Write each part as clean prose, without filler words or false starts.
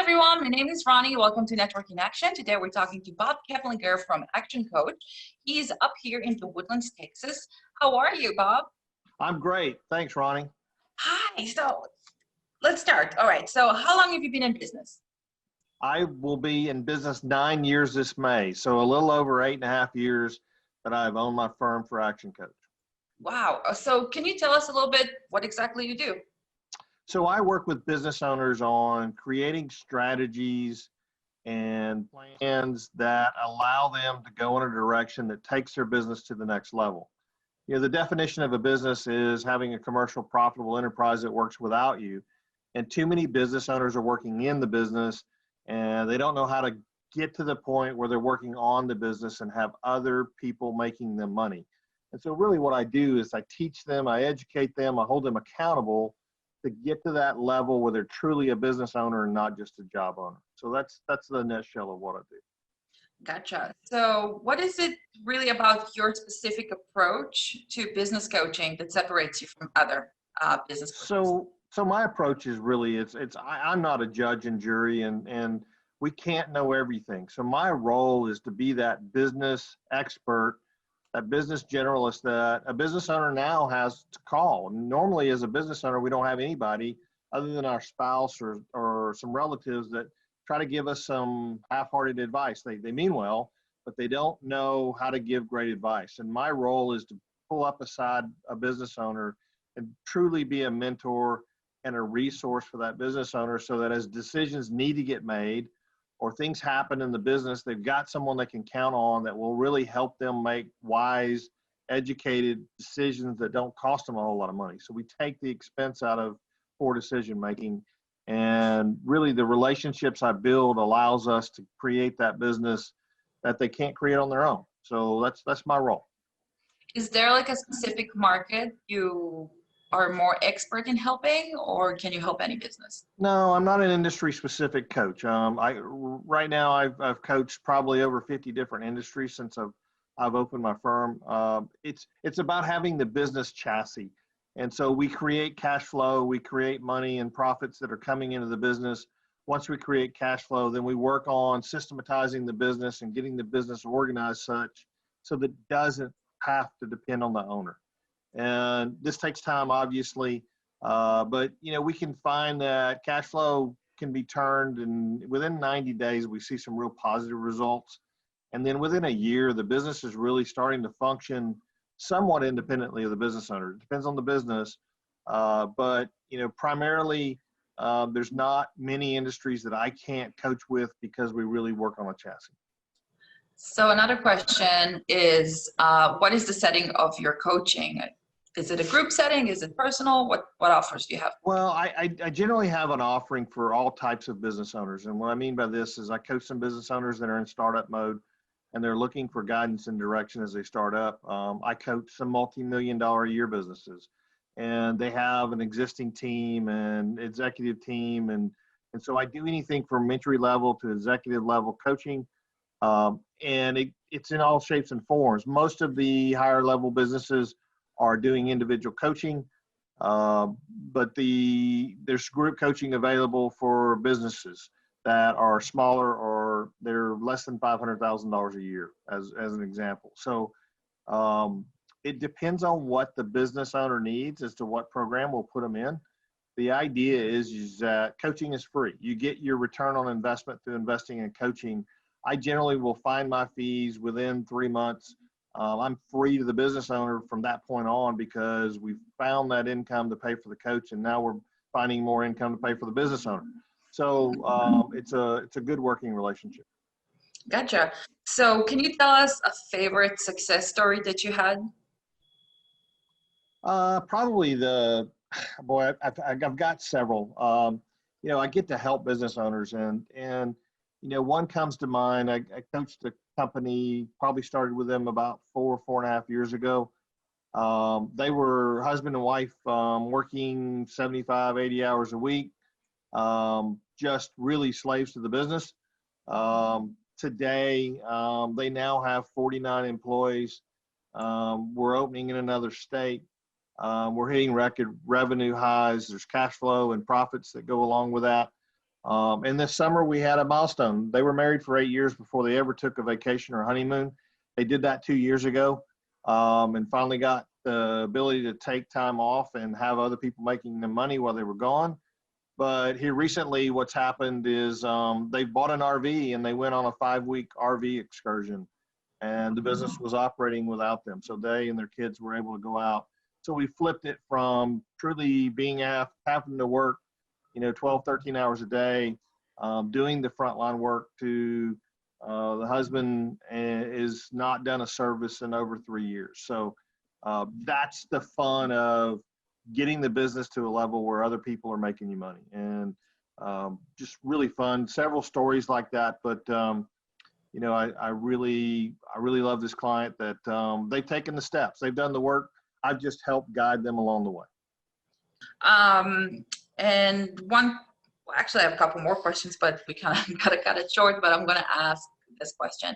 everyone, my name is Ronnie. Welcome to Networking Action. Today we're talking to Bob Keplinger from Action Coach. He's up here in the Woodlands, Texas. How are you, Bob? I'm great. Thanks, Ronnie. Hi, so let's start. All right, so how long have you been in business? I will be in business 9 years this May, so a little over 8.5 years that I've owned my firm for Action Coach. Wow, so can you tell us a little bit what exactly you do? So I work with business owners on creating strategies and plans that allow them to go in a direction that takes their business to the next level. You know, the definition of a business is having a commercial profitable enterprise that works without you. And too many business owners are working in the business and they don't know how to get to the point where they're working on the business and have other people making them money. And so really what I do is I teach them, I educate them, I hold them accountable to get to that level where they're truly a business owner and not just a job owner. So that's the nutshell of what I do. Gotcha. So what is it really about your specific approach to business coaching that separates you from other business coaches? So my approach is really, I'm not a judge and jury and we can't know everything. So my role is to be that business expert, that business generalist that a business owner now has to call. Normally as a business owner, we don't have anybody other than our spouse or some relatives that try to give us some half-hearted advice. They mean well, but they don't know how to give great advice. And my role is to pull up aside a business owner and truly be a mentor and a resource for that business owner so that as decisions need to get made or things happen in the business, they've got someone they can count on that will really help them make wise, educated decisions that don't cost them a whole lot of money. So we take the expense out of poor decision making, and really the relationships I build allows us to create that business that they can't create on their own. So that's my role. Is there like a specific market you are more expert in helping, or can you help any business? No, I'm not an industry specific coach. Right now I've coached probably over 50 different industries since I've opened my firm. It's about having the business chassis. And so we create cash flow, we create money and profits that are coming into the business. Once we create cash flow, then we work on systematizing the business and getting the business organized such so that it doesn't have to depend on the owner. And this takes time, obviously, but you know, we can find that cash flow can be turned, and within 90 days, we see some real positive results. And then within a year, the business is really starting to function somewhat independently of the business owner. It depends on the business, but you know, primarily, there's not many industries that I can't coach with because we really work on a chassis. So another question is, what is the setting of your coaching? Is it a group setting? Is it personal? What offers do you have? Well, I generally have an offering for all types of business owners. And what I mean by this is I coach some business owners that are in startup mode and they're looking for guidance and direction as they start up. I coach some multi-million-dollar a year businesses, and they have an existing team and executive team. And so I do anything from entry level to executive level coaching. And it's in all shapes and forms. Most of the higher level businesses are doing individual coaching, but there's group coaching available for businesses that are smaller or they're less than $500,000 a year, as an example. So it depends on what the business owner needs as to what program we'll put them in. The idea is that coaching is free. You get your return on investment through investing in coaching. I generally will find my fees within 3 months. I'm free to the business owner from that point on because we've found that income to pay for the coach, and now we're finding more income to pay for the business owner. So it's a good working relationship. Gotcha. So can you tell us a favorite success story that you had? Probably I've got several. You know, I get to help business owners, and you know, one comes to mind. I coached a company, probably started with them about 4.5 years ago. They were husband and wife, working 75, 80 hours a week, just really slaves to the business. Today, they now have 49 employees. We're opening in another state. We're hitting record revenue highs. There's cash flow and profits that go along with that. And this summer we had a milestone. They were married for 8 years before they ever took a vacation or honeymoon. They did that 2 years ago, and finally got the ability to take time off and have other people making them money while they were gone. But here recently, what's happened is they bought an RV and they went on a 5-week RV excursion, and the business was operating without them. So they and their kids were able to go out. So we flipped it from truly being having to work, 12, 13 hours a day, doing the frontline work, to the husband is not done a service in over 3 years. So that's the fun of getting the business to a level where other people are making you money, and just really fun. Several stories like that, but I really love this client that they've taken the steps, they've done the work. I've just helped guide them along the way. And actually I have a couple more questions, but we kind of gotta cut it short, but I'm gonna ask this question.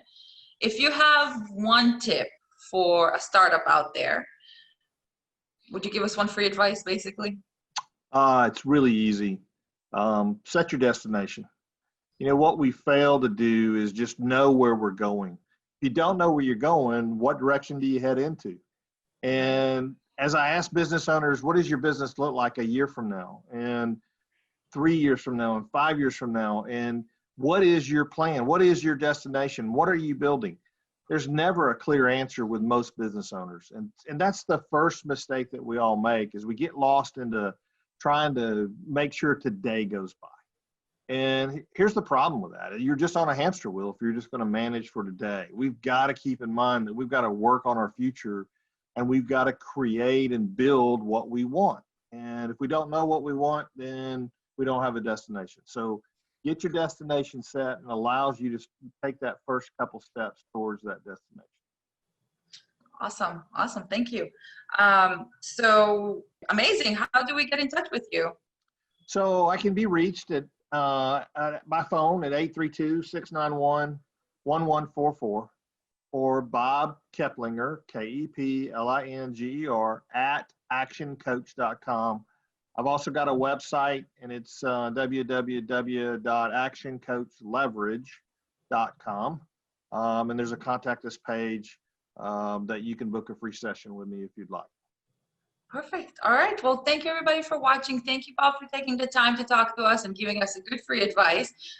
If you have one tip for a startup out there, would you give us one free advice, basically? It's really easy. Set your destination. What we fail to do is just know where we're going. If you don't know where you're going, what direction do you head into? And as I ask business owners, what does your business look like a year from now, and 3 years from now, and 5 years from now? And what is your plan? What is your destination? What are you building? There's never a clear answer with most business owners. And that's the first mistake that we all make, is we get lost into trying to make sure today goes by. And here's the problem with that. You're just on a hamster wheel if you're just going to manage for today. We've got to keep in mind that we've got to work on our future, and we've got to create and build what we want. And if we don't know what we want, then we don't have a destination. So get your destination set, and allows you to take that first couple steps towards that destination. Awesome. Thank you. So amazing. How do we get in touch with you? So I can be reached at by phone at 832-691-1144, or Bob Keplinger, Keplinger, at actioncoach.com. I've also got a website, and it's www.actioncoachleverage.com. And there's a contact us page that you can book a free session with me if you'd like. Perfect. All right. Well, thank you everybody for watching. Thank you, Bob, for taking the time to talk to us and giving us a good free advice.